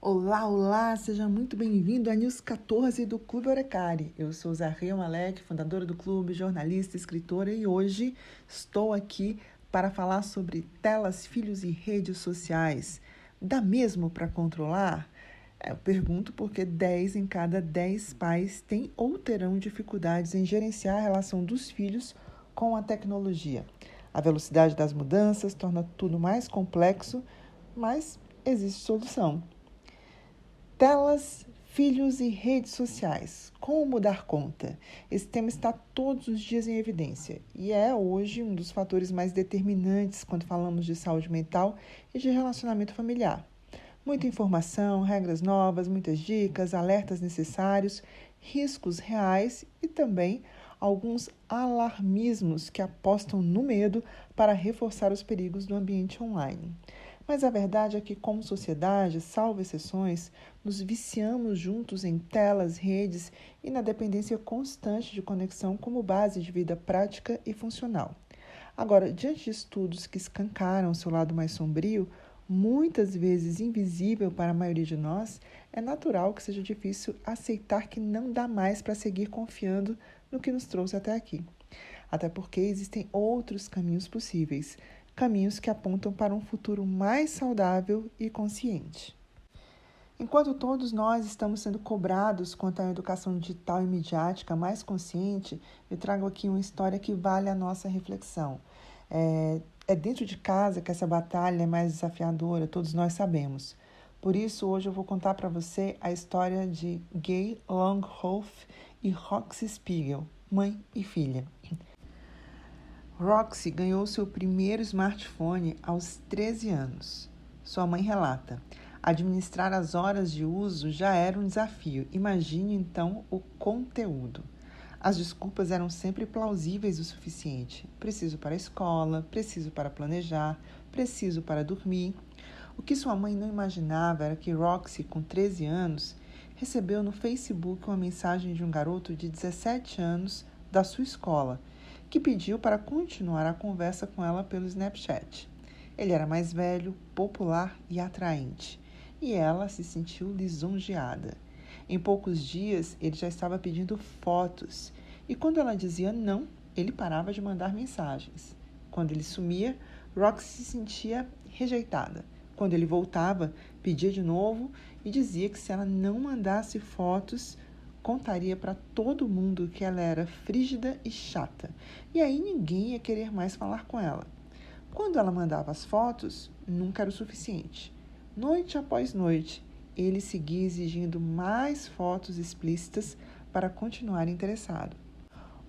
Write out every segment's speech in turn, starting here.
Olá, olá, seja muito bem-vindo à News 14 do Clube Orecari. Eu sou Zahria Malek, fundadora do clube, jornalista, escritora, e hoje estou aqui para falar sobre telas, filhos e redes sociais. Dá mesmo para controlar? Eu pergunto porque 10 em cada 10 pais têm ou terão dificuldades em gerenciar a relação dos filhos com a tecnologia. A velocidade das mudanças torna tudo mais complexo, mas existe solução. Telas, filhos e redes sociais. Como dar conta? Esse tema está todos os dias em evidência e é hoje um dos fatores mais determinantes quando falamos de saúde mental e de relacionamento familiar. Muita informação, regras novas, muitas dicas, alertas necessários, riscos reais e também alguns alarmismos que apostam no medo para reforçar os perigos do ambiente online. Mas a verdade é que, como sociedade, salvo exceções, nos viciamos juntos em telas, redes e na dependência constante de conexão como base de vida prática e funcional. Agora, diante de estudos que escancaram o seu lado mais sombrio, muitas vezes invisível para a maioria de nós, é natural que seja difícil aceitar que não dá mais para seguir confiando no que nos trouxe até aqui. Até porque existem outros caminhos possíveis, caminhos que apontam para um futuro mais saudável e consciente. Enquanto todos nós estamos sendo cobrados quanto à educação digital e midiática mais consciente, eu trago aqui uma história que vale a nossa reflexão. É dentro de casa que essa batalha é mais desafiadora, todos nós sabemos. Por isso, hoje eu vou contar para você a história de Gay Longhoff e Roxy Spiegel, mãe e filha. Roxy ganhou seu primeiro smartphone aos 13 anos. Sua mãe relata: administrar as horas de uso já era um desafio. Imagine então o conteúdo. As desculpas eram sempre plausíveis o suficiente. Preciso para a escola, preciso para planejar, preciso para dormir. O que sua mãe não imaginava era que Roxy, com 13 anos, recebeu no Facebook uma mensagem de um garoto de 17 anos da sua escola, que pediu para continuar a conversa com ela pelo Snapchat. Ele era mais velho, popular e atraente, e ela se sentiu lisonjeada. Em poucos dias, ele já estava pedindo fotos, e quando ela dizia não, ele parava de mandar mensagens. Quando ele sumia, Roxy se sentia rejeitada. Quando ele voltava, pedia de novo e dizia que se ela não mandasse fotos, contaria para todo mundo que ela era frígida e chata, e aí ninguém ia querer mais falar com ela. Quando ela mandava as fotos, nunca era o suficiente. Noite após noite, ele seguia exigindo mais fotos explícitas para continuar interessado.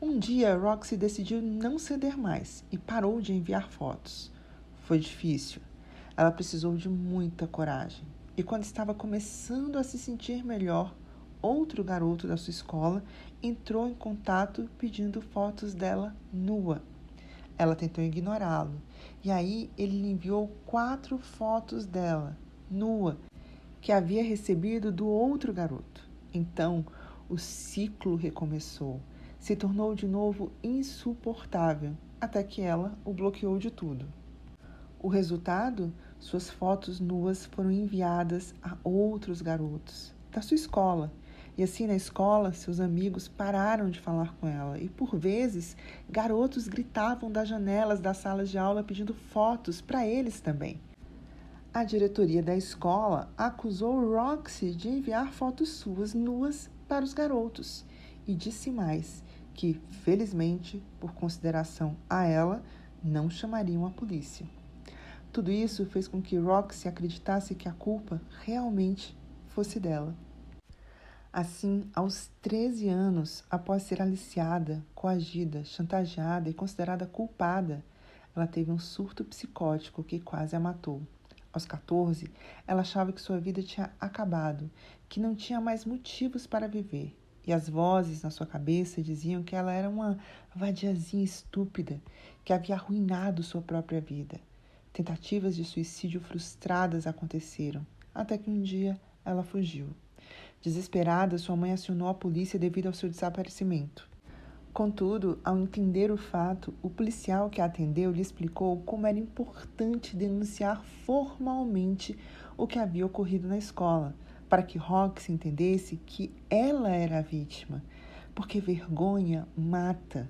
Um dia, Roxy decidiu não ceder mais e parou de enviar fotos. Foi difícil. Ela precisou de muita coragem. E quando estava começando a se sentir melhor, outro garoto da sua escola entrou em contato pedindo fotos dela nua. Ela tentou ignorá-lo, e aí ele lhe enviou 4 fotos dela, nua, que havia recebido do outro garoto. Então, o ciclo recomeçou. Se tornou de novo insuportável, até que ela o bloqueou de tudo. O resultado? Suas fotos nuas foram enviadas a outros garotos da sua escola. E assim, na escola, seus amigos pararam de falar com ela. E, por vezes, garotos gritavam das janelas das salas de aula pedindo fotos para eles também. A diretoria da escola acusou Roxy de enviar fotos suas nuas para os garotos. E disse mais, que, felizmente, por consideração a ela, não chamariam a polícia. Tudo isso fez com que Roxy acreditasse que a culpa realmente fosse dela. Assim, aos 13 anos, após ser aliciada, coagida, chantageada e considerada culpada, ela teve um surto psicótico que quase a matou. Aos 14, ela achava que sua vida tinha acabado, que não tinha mais motivos para viver. E as vozes na sua cabeça diziam que ela era uma vadiazinha estúpida, que havia arruinado sua própria vida. Tentativas de suicídio frustradas aconteceram, até que um dia ela fugiu. Desesperada, sua mãe acionou a polícia devido ao seu desaparecimento. Contudo, ao entender o fato, o policial que a atendeu lhe explicou como era importante denunciar formalmente o que havia ocorrido na escola, para que Roxy entendesse que ela era a vítima, porque vergonha mata.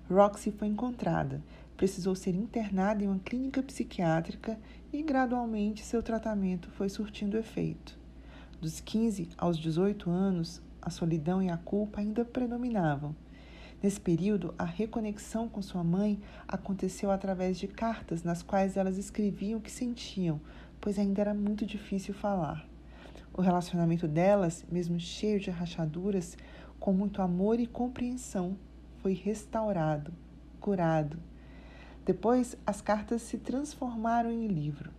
Roxy foi encontrada, precisou ser internada em uma clínica psiquiátrica e, gradualmente, seu tratamento foi surtindo efeito. Dos 15 aos 18 anos, a solidão e a culpa ainda predominavam. Nesse período, a reconexão com sua mãe aconteceu através de cartas nas quais elas escreviam o que sentiam, pois ainda era muito difícil falar. O relacionamento delas, mesmo cheio de rachaduras, com muito amor e compreensão, foi restaurado, curado. Depois, as cartas se transformaram em livro.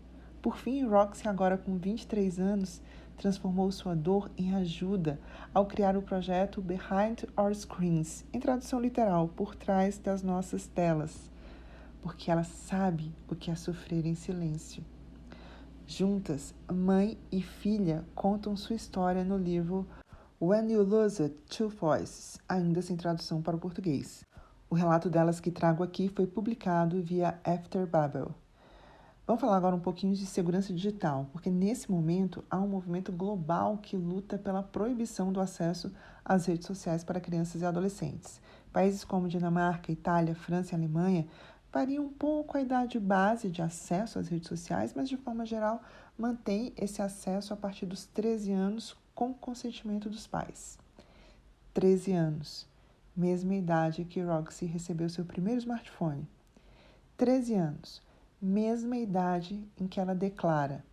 Por fim, Roxy, agora com 23 anos, transformou sua dor em ajuda ao criar o projeto Behind Our Screens, em tradução literal, por trás das nossas telas, porque ela sabe o que é sofrer em silêncio. Juntas, mãe e filha contam sua história no livro When You Lose It, Two Voices, ainda sem tradução para o português. O relato delas que trago aqui foi publicado via Afterbabel. Vamos falar agora um pouquinho de segurança digital, porque nesse momento há um movimento global que luta pela proibição do acesso às redes sociais para crianças e adolescentes. Países como Dinamarca, Itália, França e Alemanha variam um pouco a idade base de acesso às redes sociais, mas de forma geral mantém esse acesso a partir dos 13 anos com consentimento dos pais. 13 anos, mesma idade que Roxy recebeu seu primeiro smartphone. 13 anos, mesma idade em que ela declara: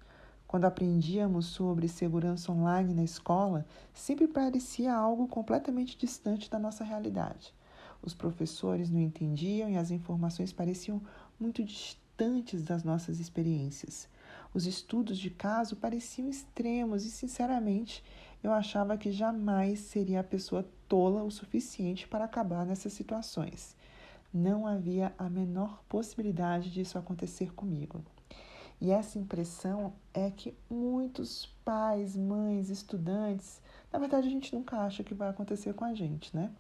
quando aprendíamos sobre segurança online na escola, sempre parecia algo completamente distante da nossa realidade. Os professores não entendiam e as informações pareciam muito distantes das nossas experiências. Os estudos de caso pareciam extremos e, sinceramente, eu achava que jamais seria a pessoa tola o suficiente para acabar nessas situações. Não havia a menor possibilidade disso acontecer comigo. E essa impressão é que muitos pais, mães, estudantes, na verdade a gente nunca acha que vai acontecer com a gente, né?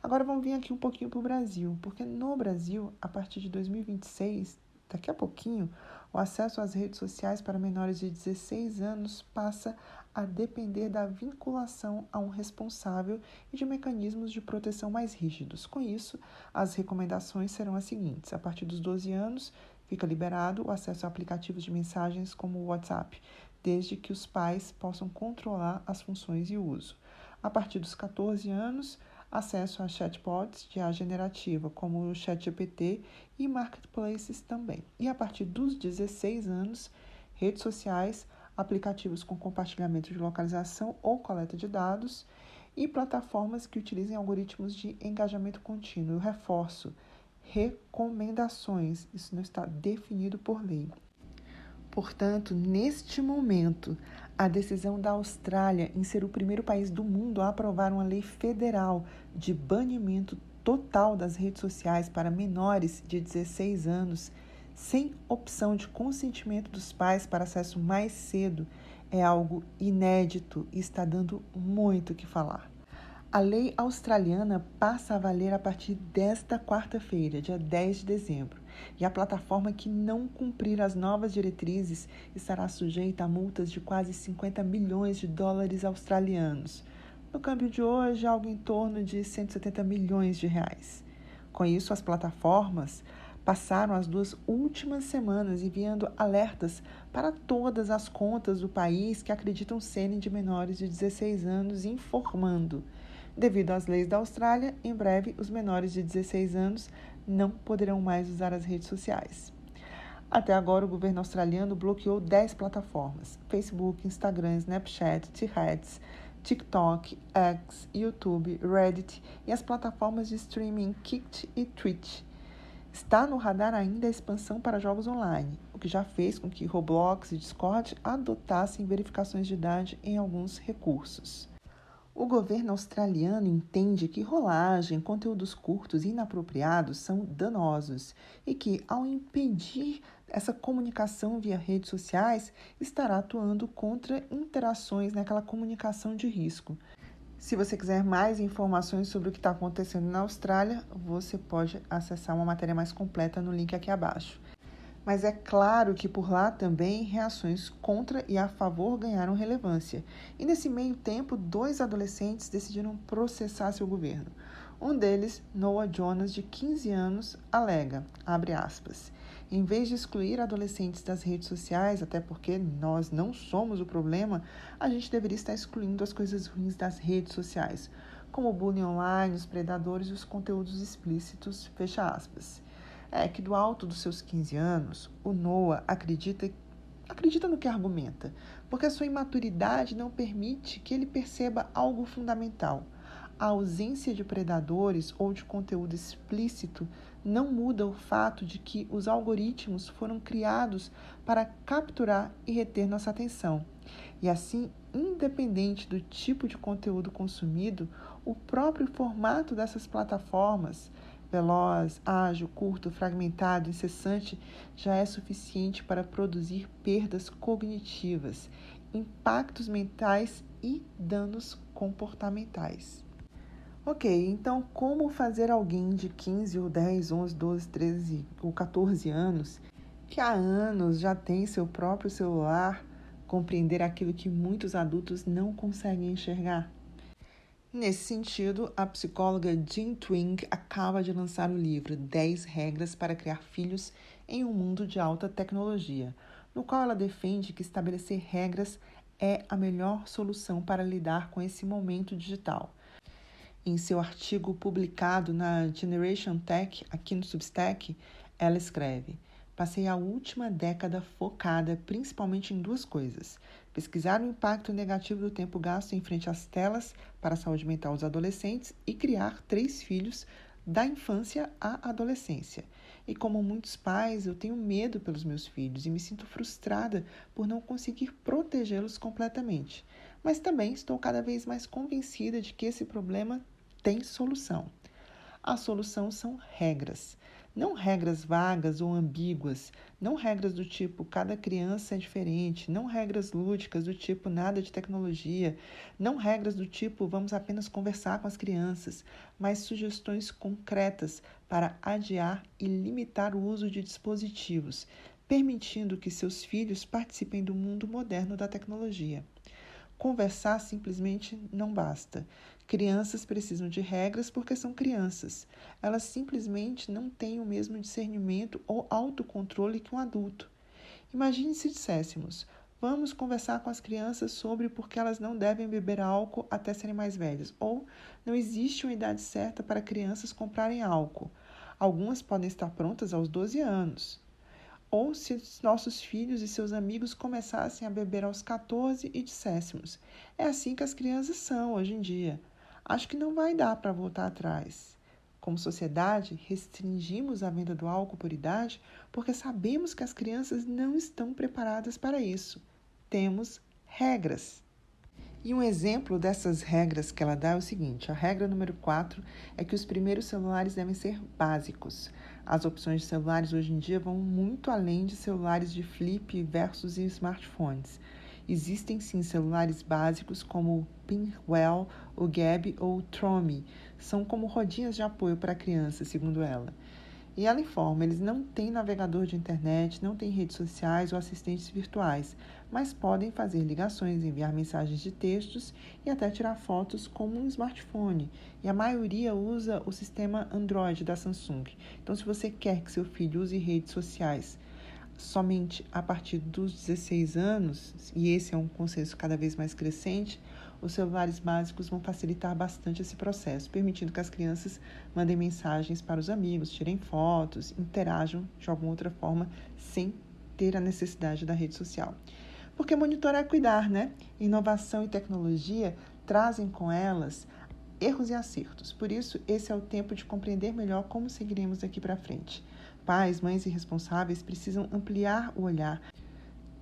Agora vamos vir aqui um pouquinho para o Brasil, porque no Brasil, a partir de 2026, daqui a pouquinho, o acesso às redes sociais para menores de 16 anos passa a depender da vinculação a um responsável e de mecanismos de proteção mais rígidos. Com isso, as recomendações serão as seguintes: a partir dos 12 anos, fica liberado o acesso a aplicativos de mensagens como o WhatsApp, desde que os pais possam controlar as funções e o uso. A partir dos 14 anos, acesso a chatbots de IA generativa, como o ChatGPT e marketplaces também. E a partir dos 16 anos, redes sociais, aplicativos com compartilhamento de localização ou coleta de dados e plataformas que utilizem algoritmos de engajamento contínuo. Eu reforço, recomendações, isso não está definido por lei. Portanto, neste momento, a decisão da Austrália em ser o primeiro país do mundo a aprovar uma lei federal de banimento total das redes sociais para menores de 16 anos, sem opção de consentimento dos pais para acesso mais cedo, é algo inédito e está dando muito o que falar. A lei australiana passa a valer a partir desta quarta-feira, dia 10 de dezembro, e a plataforma que não cumprir as novas diretrizes estará sujeita a multas de quase 50 milhões de dólares australianos. No câmbio de hoje, algo em torno de 170 milhões de reais. Com isso, as plataformas passaram as 2 últimas semanas enviando alertas para todas as contas do país que acreditam serem de menores de 16 anos, informando: devido às leis da Austrália, em breve os menores de 16 anos não poderão mais usar as redes sociais. Até agora, o governo australiano bloqueou 10 plataformas: Facebook, Instagram, Snapchat, Threads, TikTok, X, YouTube, Reddit e as plataformas de streaming Kick e Twitch. Está no radar ainda a expansão para jogos online, o que já fez com que Roblox e Discord adotassem verificações de idade em alguns recursos. O governo australiano entende que rolagem, conteúdos curtos e inapropriados são danosos e que, ao impedir essa comunicação via redes sociais, estará atuando contra interações naquela comunicação de risco. Se você quiser mais informações sobre o que está acontecendo na Austrália, você pode acessar uma matéria mais completa no link aqui abaixo. Mas é claro que por lá também reações contra e a favor ganharam relevância. E nesse meio tempo, 2 adolescentes decidiram processar seu governo. Um deles, Noah Jonas, de 15 anos, alega, abre aspas, em vez de excluir adolescentes das redes sociais, até porque nós não somos o problema, a gente deveria estar excluindo as coisas ruins das redes sociais, como o bullying online, os predadores e os conteúdos explícitos, fecha aspas. É que do alto dos seus 15 anos, o Noah acredita no que argumenta, porque a sua imaturidade não permite que ele perceba algo fundamental. A ausência de predadores ou de conteúdo explícito não muda o fato de que os algoritmos foram criados para capturar e reter nossa atenção. E assim, independente do tipo de conteúdo consumido, o próprio formato dessas plataformas, veloz, ágil, curto, fragmentado, incessante, já é suficiente para produzir perdas cognitivas, impactos mentais e danos comportamentais. Ok, então como fazer alguém de 15 ou 10, 11, 12, 13 ou 14 anos, que há anos já tem seu próprio celular, compreender aquilo que muitos adultos não conseguem enxergar? Nesse sentido, a psicóloga Jean Twenge acaba de lançar o livro 10 Regras para Criar Filhos em um Mundo de Alta Tecnologia, no qual ela defende que estabelecer regras é a melhor solução para lidar com esse momento digital. Em seu artigo publicado na Generation Tech, aqui no Substack, ela escreve: passei a última década focada principalmente em 2 coisas: pesquisar o impacto negativo do tempo gasto em frente às telas para a saúde mental dos adolescentes e criar 3 filhos da infância à adolescência. E como muitos pais, eu tenho medo pelos meus filhos e me sinto frustrada por não conseguir protegê-los completamente. Mas também estou cada vez mais convencida de que esse problema tem solução. A solução são regras. Não regras vagas ou ambíguas, não regras do tipo cada criança é diferente, não regras lúdicas do tipo nada de tecnologia, não regras do tipo vamos apenas conversar com as crianças, mas sugestões concretas para adiar e limitar o uso de dispositivos, permitindo que seus filhos participem do mundo moderno da tecnologia. Conversar simplesmente não basta. Crianças precisam de regras porque são crianças. Elas simplesmente não têm o mesmo discernimento ou autocontrole que um adulto. Imagine se disséssemos: vamos conversar com as crianças sobre por que elas não devem beber álcool até serem mais velhas. Ou não existe uma idade certa para crianças comprarem álcool. Algumas podem estar prontas aos 12 anos. Ou se os nossos filhos e seus amigos começassem a beber aos 14 e disséssemos: é assim que as crianças são hoje em dia. Acho que não vai dar para voltar atrás. Como sociedade, restringimos a venda do álcool por idade porque sabemos que as crianças não estão preparadas para isso. Temos regras. E um exemplo dessas regras que ela dá é o seguinte: a regra número 4 é que os primeiros celulares devem ser básicos. As opções de celulares hoje em dia vão muito além de celulares de flip versus smartphones. Existem sim celulares básicos como o Pinwheel, o Gaby ou o Trome. São como rodinhas de apoio para a criança, segundo ela. E ela informa, eles não têm navegador de internet, não têm redes sociais ou assistentes virtuais, mas podem fazer ligações, enviar mensagens de textos e até tirar fotos como um smartphone. E a maioria usa o sistema Android da Samsung. Então, se você quer que seu filho use redes sociais somente a partir dos 16 anos, e esse é um consenso cada vez mais crescente, os celulares básicos vão facilitar bastante esse processo, permitindo que as crianças mandem mensagens para os amigos, tirem fotos, interajam de alguma outra forma, sem ter a necessidade da rede social. Porque monitorar é cuidar, né? Inovação e tecnologia trazem com elas erros e acertos. Por isso, esse é o tempo de compreender melhor como seguiremos daqui para frente. Pais, mães e responsáveis precisam ampliar o olhar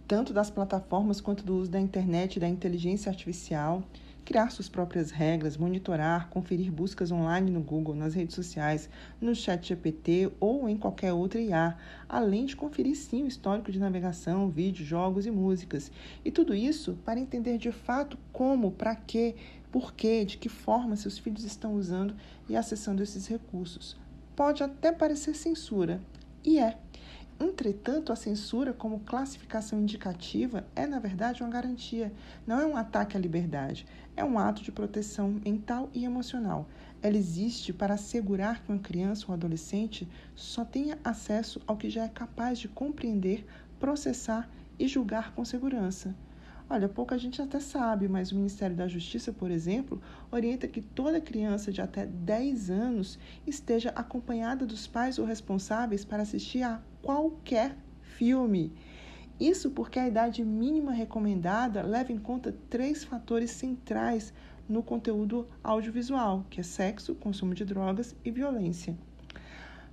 tanto das plataformas quanto do uso da internet e da inteligência artificial, criar suas próprias regras, monitorar, conferir buscas online no Google, nas redes sociais, no ChatGPT ou em qualquer outra IA, além de conferir sim o histórico de navegação, vídeos, jogos e músicas. E tudo isso para entender de fato como, para quê, por quê, de que forma seus filhos estão usando e acessando esses recursos. Pode até parecer censura, e é. Entretanto, a censura como classificação indicativa é, na verdade, uma garantia. Não é um ataque à liberdade, é um ato de proteção mental e emocional. Ela existe para assegurar que uma criança ou adolescente só tenha acesso ao que já é capaz de compreender, processar e julgar com segurança. Olha, pouca gente até sabe, mas o Ministério da Justiça, por exemplo, orienta que toda criança de até 10 anos esteja acompanhada dos pais ou responsáveis para assistir a qualquer filme. Isso porque a idade mínima recomendada leva em conta 3 fatores centrais no conteúdo audiovisual, que é sexo, consumo de drogas e violência.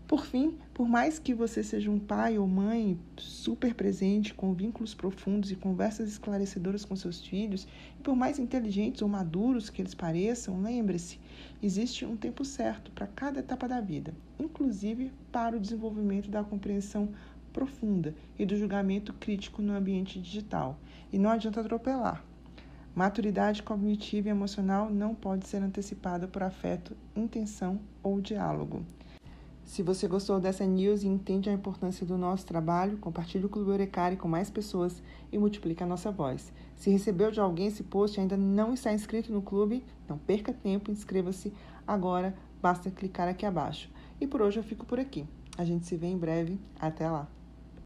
Por fim, por mais que você seja um pai ou mãe super presente, com vínculos profundos e conversas esclarecedoras com seus filhos, e por mais inteligentes ou maduros que eles pareçam, lembre-se, existe um tempo certo para cada etapa da vida, inclusive para o desenvolvimento da compreensão profunda e do julgamento crítico no ambiente digital. E não adianta atropelar. Maturidade cognitiva e emocional não pode ser antecipada por afeto, intenção ou diálogo. Se você gostou dessa news e entende a importância do nosso trabalho, compartilhe o Clube Eurecare com mais pessoas e multiplique a nossa voz. Se recebeu de alguém esse post e ainda não está inscrito no clube, não perca tempo, inscreva-se agora, basta clicar aqui abaixo. E por hoje eu fico por aqui. A gente se vê em breve. Até lá!